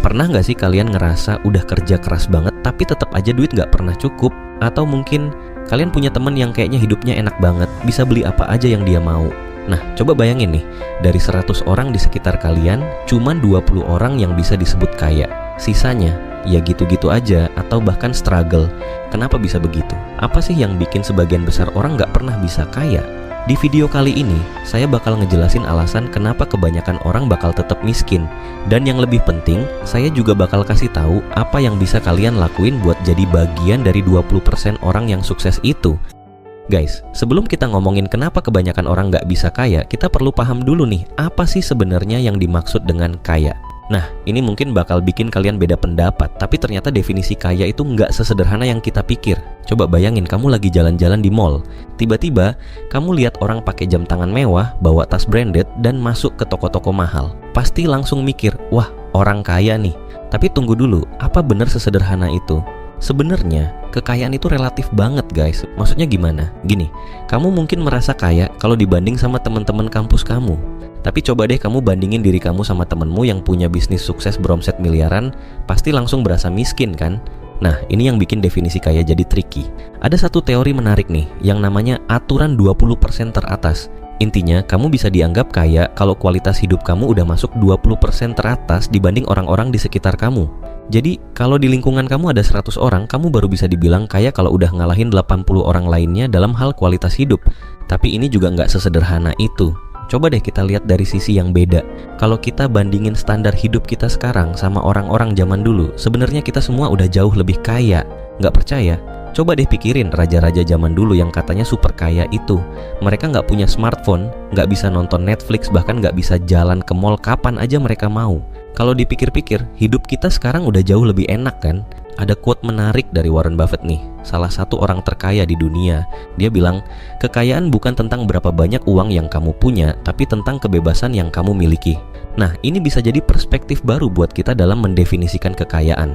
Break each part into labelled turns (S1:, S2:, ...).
S1: Pernah nggak sih kalian ngerasa udah kerja keras banget tapi tetap aja duit nggak pernah cukup? Atau mungkin kalian punya temen yang kayaknya hidupnya enak banget, bisa beli apa aja yang dia mau. Nah, coba bayangin nih, dari 100 orang di sekitar kalian, cuman 20 orang yang bisa disebut kaya. Sisanya, ya gitu-gitu aja atau bahkan struggle. Kenapa bisa begitu? Apa sih yang bikin sebagian besar orang nggak pernah bisa kaya? Di video kali ini, saya bakal ngejelasin alasan kenapa kebanyakan orang bakal tetap miskin. Dan yang lebih penting, saya juga bakal kasih tahu apa yang bisa kalian lakuin buat jadi bagian dari 20% orang yang sukses itu. Guys, sebelum kita ngomongin kenapa kebanyakan orang nggak bisa kaya, kita perlu paham dulu nih, apa sih sebenarnya yang dimaksud dengan kaya? Nah, ini mungkin bakal bikin kalian beda pendapat, tapi ternyata definisi kaya itu nggak sesederhana yang kita pikir. Coba bayangin kamu lagi jalan-jalan di mall, tiba-tiba kamu lihat orang pakai jam tangan mewah, bawa tas branded, dan masuk ke toko-toko mahal. Pasti langsung mikir, wah orang kaya nih. Tapi tunggu dulu, apa benar sesederhana itu? Sebenarnya, kekayaan itu relatif banget guys. Maksudnya gimana? Gini, kamu mungkin merasa kaya kalau dibanding sama teman-teman kampus kamu. Tapi coba deh kamu bandingin diri kamu sama temenmu yang punya bisnis sukses beromset miliaran, pasti langsung berasa miskin kan? Nah, ini yang bikin definisi kaya jadi tricky. Ada satu teori menarik nih, yang namanya aturan 20% teratas. Intinya, kamu bisa dianggap kaya kalau kualitas hidup kamu udah masuk 20% teratas dibanding orang-orang di sekitar kamu. Jadi, kalau di lingkungan kamu ada 100 orang, kamu baru bisa dibilang kaya kalau udah ngalahin 80 orang lainnya dalam hal kualitas hidup. Tapi ini juga nggak sesederhana itu. Coba deh kita lihat dari sisi yang beda. Kalau kita bandingin standar hidup kita sekarang sama orang-orang zaman dulu, sebenarnya kita semua udah jauh lebih kaya. Nggak percaya? Coba deh pikirin raja-raja zaman dulu yang katanya super kaya itu. Mereka nggak punya smartphone, nggak bisa nonton Netflix, bahkan nggak bisa jalan ke mall kapan aja mereka mau. Kalau dipikir-pikir, hidup kita sekarang udah jauh lebih enak kan? Ada quote menarik dari Warren Buffett nih, salah satu orang terkaya di dunia. Dia bilang, kekayaan bukan tentang berapa banyak uang yang kamu punya, tapi tentang kebebasan yang kamu miliki. Nah, ini bisa jadi perspektif baru buat kita dalam mendefinisikan kekayaan.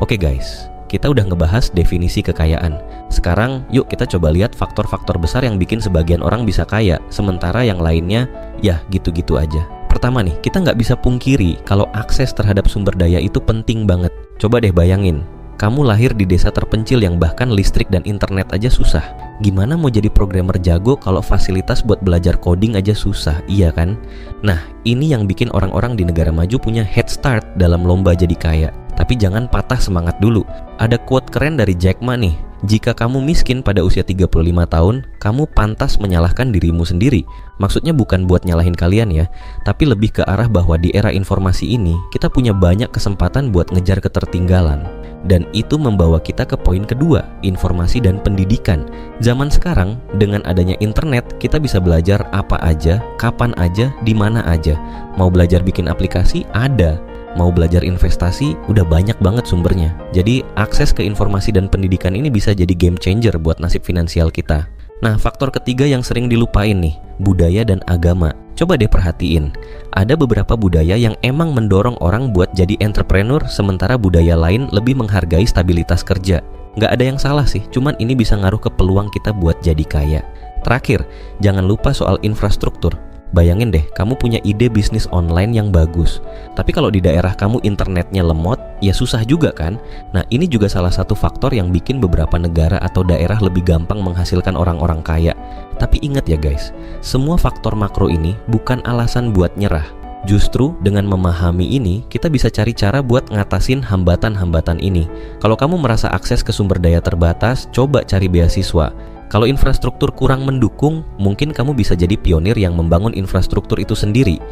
S1: Oke guys, kita udah ngebahas definisi kekayaan. Sekarang yuk kita coba lihat faktor-faktor besar yang bikin sebagian orang bisa kaya, sementara yang lainnya ya gitu-gitu aja. Pertama nih, kita nggak bisa pungkiri kalau akses terhadap sumber daya itu penting banget. Coba deh bayangin, kamu lahir di desa terpencil yang bahkan listrik dan internet aja susah. Gimana mau jadi programmer jago kalau fasilitas buat belajar coding aja susah, iya kan? Nah, ini yang bikin orang-orang di negara maju punya head start dalam lomba jadi kaya. Tapi jangan patah semangat dulu. Ada quote keren dari Jack Ma nih. Jika kamu miskin pada usia 35 tahun, kamu pantas menyalahkan dirimu sendiri. Maksudnya bukan buat nyalahin kalian ya, tapi lebih ke arah bahwa di era informasi ini, kita punya banyak kesempatan buat ngejar ketertinggalan. Dan itu membawa kita ke poin kedua, informasi dan pendidikan. Zaman sekarang, dengan adanya internet, kita bisa belajar apa aja, kapan aja, di mana aja. Mau belajar bikin aplikasi? Ada. Mau belajar investasi, udah banyak banget sumbernya. Jadi akses ke informasi dan pendidikan ini bisa jadi game changer buat nasib finansial kita. Nah, faktor ketiga yang sering dilupain nih, budaya dan agama. Coba deh perhatiin, ada beberapa budaya yang emang mendorong orang buat jadi entrepreneur, sementara budaya lain lebih menghargai stabilitas kerja. Nggak ada yang salah sih, cuman ini bisa ngaruh ke peluang kita buat jadi kaya. Terakhir, jangan lupa soal infrastruktur. Bayangin deh, kamu punya ide bisnis online yang bagus, tapi kalau di daerah kamu internetnya lemot, ya susah juga kan? Nah, ini juga salah satu faktor yang bikin beberapa negara atau daerah lebih gampang menghasilkan orang-orang kaya. Tapi ingat ya guys, semua faktor makro ini bukan alasan buat nyerah. Justru dengan memahami ini, kita bisa cari cara buat ngatasin hambatan-hambatan ini. Kalau kamu merasa akses ke sumber daya terbatas, coba cari beasiswa. Kalau infrastruktur kurang mendukung, mungkin kamu bisa jadi pionir yang membangun infrastruktur itu sendiri.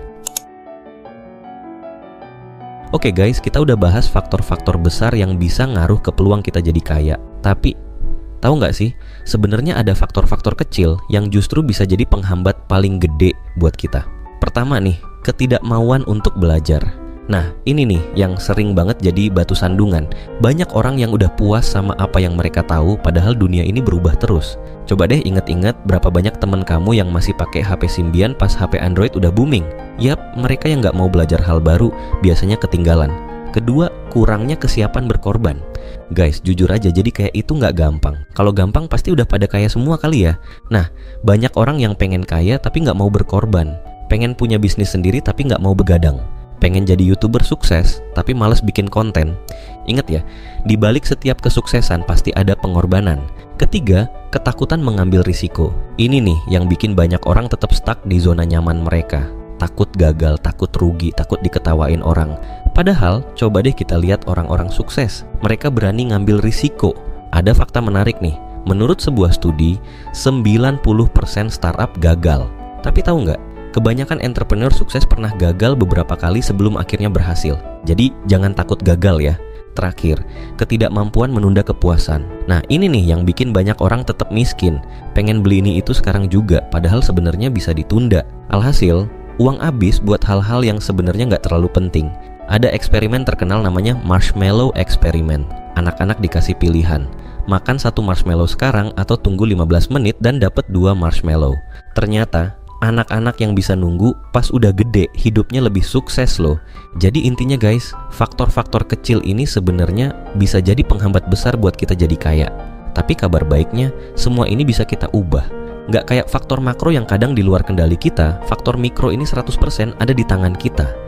S1: Oke guys, kita udah bahas faktor-faktor besar yang bisa ngaruh ke peluang kita jadi kaya. Tapi, tahu nggak sih, sebenarnya ada faktor-faktor kecil yang justru bisa jadi penghambat paling gede buat kita. Pertama nih, ketidakmauan untuk belajar. Nah, ini nih yang sering banget jadi batu sandungan. Banyak orang yang udah puas sama apa yang mereka tahu, padahal dunia ini berubah terus. Coba deh inget-inget berapa banyak teman kamu yang masih pakai HP Symbian pas HP Android udah booming. Yap, mereka yang nggak mau belajar hal baru biasanya ketinggalan. Kedua, kurangnya kesiapan berkorban. Guys, jujur aja, jadi kayak itu nggak gampang. Kalau gampang pasti udah pada kaya semua kali ya. Nah, banyak orang yang pengen kaya tapi nggak mau berkorban. pengen punya bisnis sendiri tapi nggak mau begadang, pengen jadi YouTuber sukses tapi malas bikin konten. Ingat ya, di balik setiap kesuksesan pasti ada pengorbanan. Ketiga, ketakutan mengambil risiko. Ini nih yang bikin banyak orang tetap stuck di zona nyaman mereka. Takut gagal, takut rugi, takut diketawain orang. Padahal, coba deh kita lihat orang-orang sukses. Mereka berani ngambil risiko. Ada fakta menarik nih. Menurut sebuah studi, 90% startup gagal. Tapi tahu nggak? Kebanyakan entrepreneur sukses pernah gagal beberapa kali sebelum akhirnya berhasil. Jadi, jangan takut gagal ya. Terakhir, ketidakmampuan menunda kepuasan. Nah, ini nih yang bikin banyak orang tetap miskin. Pengen beli ini itu sekarang juga, padahal sebenarnya bisa ditunda. Alhasil, uang habis buat hal-hal yang sebenarnya nggak terlalu penting. Ada eksperimen terkenal namanya marshmallow experiment. Anak-anak dikasih pilihan, makan 1 marshmallow sekarang atau tunggu 15 menit dan dapat 2 marshmallow. Ternyata anak-anak yang bisa nunggu pas udah gede hidupnya lebih sukses loh. Jadi intinya guys, faktor-faktor kecil ini sebenarnya bisa jadi penghambat besar buat kita jadi kaya. Tapi kabar baiknya, semua ini bisa kita ubah. Nggak kayak faktor makro yang kadang di luar kendali kita, faktor mikro ini 100% ada di tangan kita.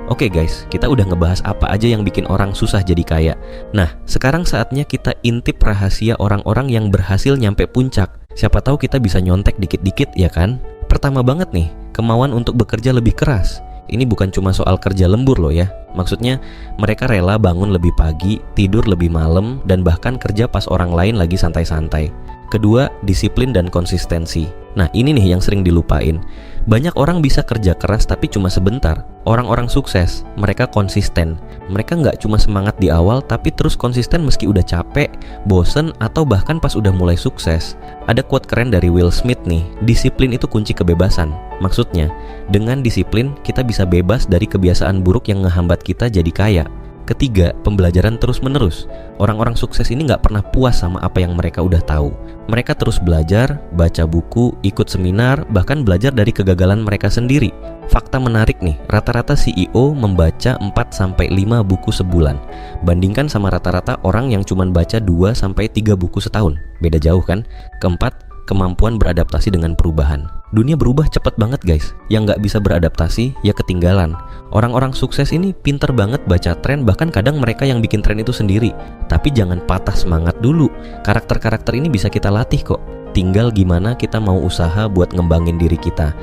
S1: Oke guys, kita udah ngebahas apa aja yang bikin orang susah jadi kaya. Nah, sekarang saatnya kita intip rahasia orang-orang yang berhasil nyampe puncak. Siapa tahu kita bisa nyontek dikit-dikit ya kan? Pertama banget nih, kemauan untuk bekerja lebih keras. Ini bukan cuma soal kerja lembur loh ya. Maksudnya, mereka rela bangun lebih pagi, tidur lebih malam, dan bahkan kerja pas orang lain lagi santai-santai. Kedua, disiplin dan konsistensi. Nah, ini nih yang sering dilupain. Banyak orang bisa kerja keras tapi cuma sebentar. Orang-orang sukses, mereka konsisten. Mereka nggak cuma semangat di awal tapi terus konsisten meski udah capek, bosen, atau bahkan pas udah mulai sukses. Ada quote keren dari Will Smith nih, disiplin itu kunci kebebasan. Maksudnya, dengan disiplin kita bisa bebas dari kebiasaan buruk yang ngehambat kita jadi kaya. Ketiga, pembelajaran terus-menerus. Orang-orang sukses ini nggak pernah puas sama apa yang mereka udah tahu. Mereka terus belajar, baca buku, ikut seminar, bahkan belajar dari kegagalan mereka sendiri. Fakta menarik nih, rata-rata CEO membaca 4-5 buku sebulan. Bandingkan sama rata-rata orang yang cuma baca 2-3 buku setahun. Beda jauh kan? Keempat, kemampuan beradaptasi dengan perubahan. Dunia berubah cepat banget guys. Yang nggak bisa beradaptasi, ya ketinggalan. Orang-orang sukses ini pinter banget baca tren, bahkan kadang mereka yang bikin tren itu sendiri. Tapi jangan patah semangat dulu. Karakter-karakter ini bisa kita latih kok. Tinggal gimana kita mau usaha buat ngembangin diri kita.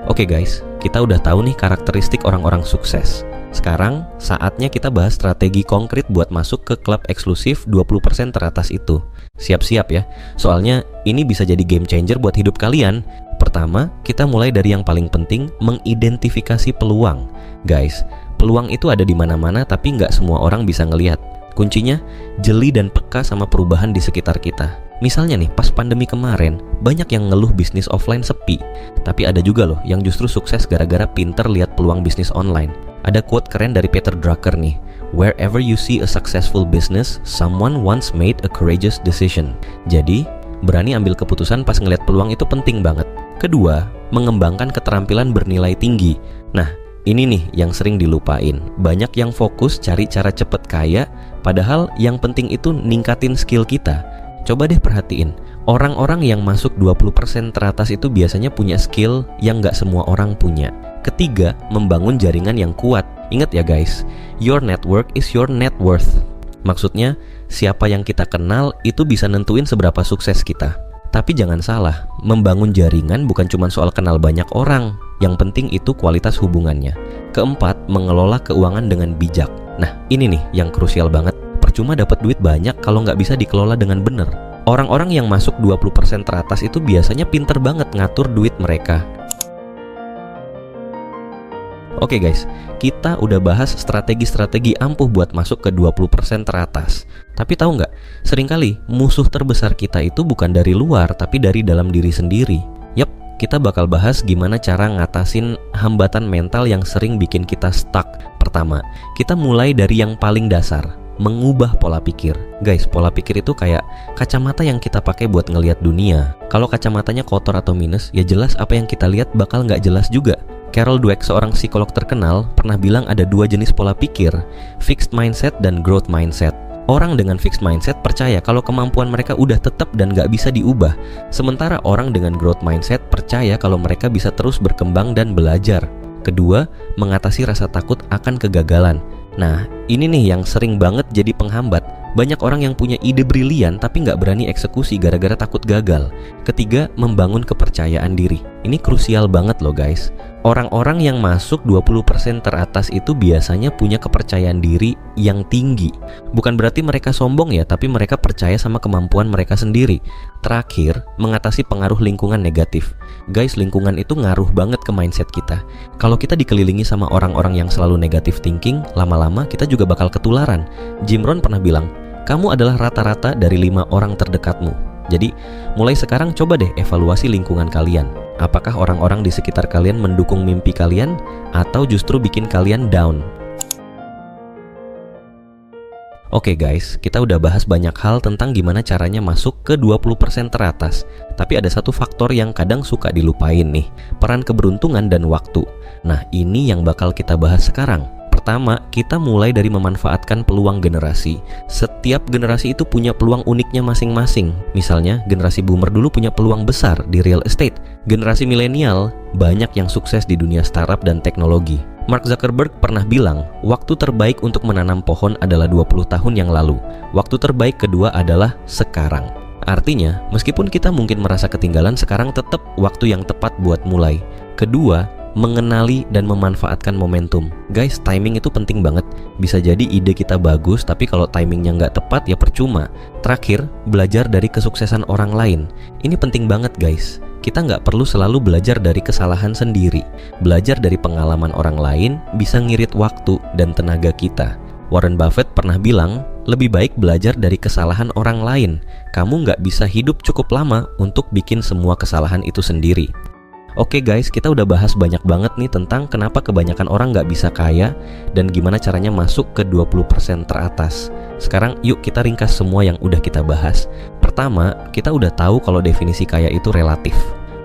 S1: Oke guys, kita udah tahu nih karakteristik orang-orang sukses. Sekarang saatnya kita bahas strategi konkret buat masuk ke klub eksklusif 20% teratas itu. Siap-siap ya, soalnya ini bisa jadi game changer buat hidup kalian. Pertama, kita mulai dari yang paling penting, mengidentifikasi peluang. Guys, peluang itu ada di mana-mana tapi nggak semua orang bisa ngelihat. Kuncinya, jeli dan peka sama perubahan di sekitar kita. Misalnya nih, pas pandemi kemarin, banyak yang ngeluh bisnis offline sepi. Tapi ada juga loh yang justru sukses gara-gara pinter lihat peluang bisnis online. Ada quote keren dari Peter Drucker nih, "Wherever you see a successful business, someone once made a courageous decision." Jadi, berani ambil keputusan pas ngeliat peluang itu penting banget. Kedua, mengembangkan keterampilan bernilai tinggi. Nah, ini nih yang sering dilupain. Banyak yang fokus cari cara cepet kaya, padahal yang penting itu ningkatin skill kita. Coba deh perhatiin, orang-orang yang masuk 20% teratas itu biasanya punya skill yang nggak semua orang punya. Ketiga, membangun jaringan yang kuat. Ingat ya guys, your network is your net worth. Maksudnya, siapa yang kita kenal itu bisa nentuin seberapa sukses kita. Tapi jangan salah, membangun jaringan bukan cuma soal kenal banyak orang. Yang penting itu kualitas hubungannya. Keempat, mengelola keuangan dengan bijak. Nah, ini nih yang krusial banget. Percuma dapat duit banyak kalau nggak bisa dikelola dengan benar. Orang-orang yang masuk 20% teratas itu biasanya pinter banget ngatur duit mereka. Oke guys, kita udah bahas strategi-strategi ampuh buat masuk ke 20% teratas. Tapi tahu nggak, seringkali musuh terbesar kita itu bukan dari luar, tapi dari dalam diri sendiri. Yap, kita bakal bahas gimana cara ngatasin hambatan mental yang sering bikin kita stuck. Pertama, kita mulai dari yang paling dasar, mengubah pola pikir. Guys, pola pikir itu kayak kacamata yang kita pakai buat ngelihat dunia. Kalau kacamatanya kotor atau minus, ya jelas apa yang kita lihat bakal nggak jelas juga. Carol Dweck, seorang psikolog terkenal, pernah bilang ada 2 jenis pola pikir, fixed mindset dan growth mindset. Orang dengan fixed mindset percaya kalau kemampuan mereka udah tetap dan gak bisa diubah. Sementara orang dengan growth mindset percaya kalau mereka bisa terus berkembang dan belajar. Kedua, mengatasi rasa takut akan kegagalan. Nah, ini nih yang sering banget jadi penghambat. Banyak orang yang punya ide brilian tapi nggak berani eksekusi gara-gara takut gagal. Ketiga, membangun kepercayaan diri. Ini krusial banget loh guys. Orang-orang yang masuk 20% teratas itu biasanya punya kepercayaan diri yang tinggi. Bukan berarti mereka sombong ya, tapi mereka percaya sama kemampuan mereka sendiri. Terakhir, mengatasi pengaruh lingkungan negatif. Guys, lingkungan itu ngaruh banget ke mindset kita. Kalau kita dikelilingi sama orang-orang yang selalu negative thinking, lama-lama kita juga bakal ketularan. Jim Rohn pernah bilang, kamu adalah rata-rata dari 5 orang terdekatmu. Jadi, mulai sekarang coba deh evaluasi lingkungan kalian. Apakah orang-orang di sekitar kalian mendukung mimpi kalian atau justru bikin kalian down? Oke guys, kita udah bahas banyak hal tentang gimana caranya masuk ke 20% teratas. Tapi ada satu faktor yang kadang suka dilupain nih, peran keberuntungan dan waktu. Nah, ini yang bakal kita bahas sekarang. Pertama, kita mulai dari memanfaatkan peluang generasi. Setiap generasi itu punya peluang uniknya masing-masing. Misalnya, generasi boomer dulu punya peluang besar di real estate. Generasi milenial banyak yang sukses di dunia startup dan teknologi. Mark Zuckerberg pernah bilang, waktu terbaik untuk menanam pohon adalah 20 tahun yang lalu. Waktu terbaik kedua adalah sekarang. Artinya, meskipun kita mungkin merasa ketinggalan, sekarang tetap waktu yang tepat buat mulai. Kedua, mengenali dan memanfaatkan momentum. Guys, timing itu penting banget. Bisa jadi ide kita bagus, tapi kalau timingnya nggak tepat ya percuma. Terakhir, belajar dari kesuksesan orang lain. Ini penting banget guys. Kita nggak perlu selalu belajar dari kesalahan sendiri. Belajar dari pengalaman orang lain bisa ngirit waktu dan tenaga kita. Warren Buffett pernah bilang, lebih baik belajar dari kesalahan orang lain. Kamu nggak bisa hidup cukup lama untuk bikin semua kesalahan itu sendiri. Oke guys, kita udah bahas banyak banget nih tentang kenapa kebanyakan orang nggak bisa kaya dan gimana caranya masuk ke 20% teratas. Sekarang yuk kita ringkas semua yang udah kita bahas. Pertama, kita udah tahu kalau definisi kaya itu relatif.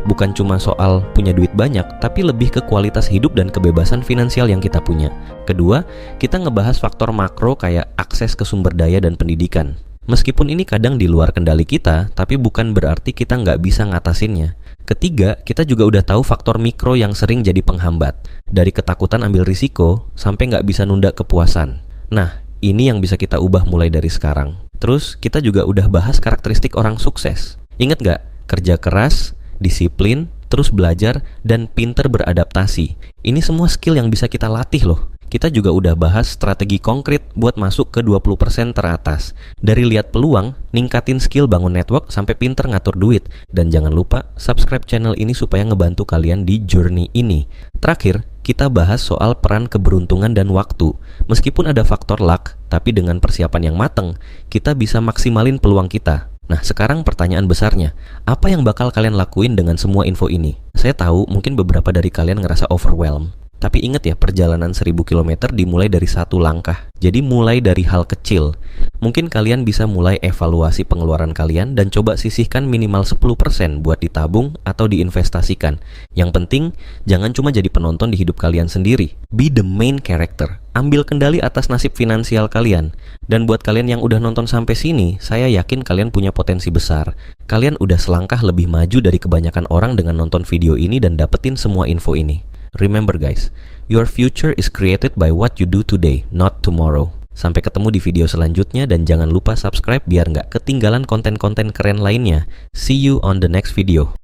S1: Bukan cuma soal punya duit banyak, tapi lebih ke kualitas hidup dan kebebasan finansial yang kita punya. Kedua, kita ngebahas faktor makro kayak akses ke sumber daya dan pendidikan. Meskipun ini kadang di luar kendali kita, tapi bukan berarti kita nggak bisa ngatasinnya. Ketiga, kita juga udah tahu faktor mikro yang sering jadi penghambat. Dari ketakutan ambil risiko, sampai nggak bisa nunda kepuasan. Nah, ini yang bisa kita ubah mulai dari sekarang. Terus, kita juga udah bahas karakteristik orang sukses. Ingat nggak? Kerja keras, disiplin, terus belajar, dan pinter beradaptasi. Ini semua skill yang bisa kita latih loh. Kita juga udah bahas strategi konkret buat masuk ke 20% teratas. Dari lihat peluang, ningkatin skill bangun network, sampai pinter ngatur duit. Dan jangan lupa subscribe channel ini supaya ngebantu kalian di journey ini. Terakhir, kita bahas soal peran keberuntungan dan waktu. Meskipun ada faktor luck, tapi dengan persiapan yang mateng, kita bisa maksimalin peluang kita. Nah, sekarang pertanyaan besarnya, apa yang bakal kalian lakuin dengan semua info ini? Saya tahu mungkin beberapa dari kalian ngerasa overwhelmed. Tapi ingat ya, perjalanan 1000 km dimulai dari satu langkah. Jadi mulai dari hal kecil. Mungkin kalian bisa mulai evaluasi pengeluaran kalian dan coba sisihkan minimal 10% buat ditabung atau diinvestasikan. Yang penting, jangan cuma jadi penonton di hidup kalian sendiri. Be the main character. Ambil kendali atas nasib finansial kalian. Dan buat kalian yang udah nonton sampai sini, saya yakin kalian punya potensi besar. Kalian udah selangkah lebih maju dari kebanyakan orang dengan nonton video ini dan dapetin semua info ini. Remember guys, your future is created by what you do today, not tomorrow. Sampai ketemu di video selanjutnya dan jangan lupa subscribe biar nggak ketinggalan konten-konten keren lainnya. See you on the next video.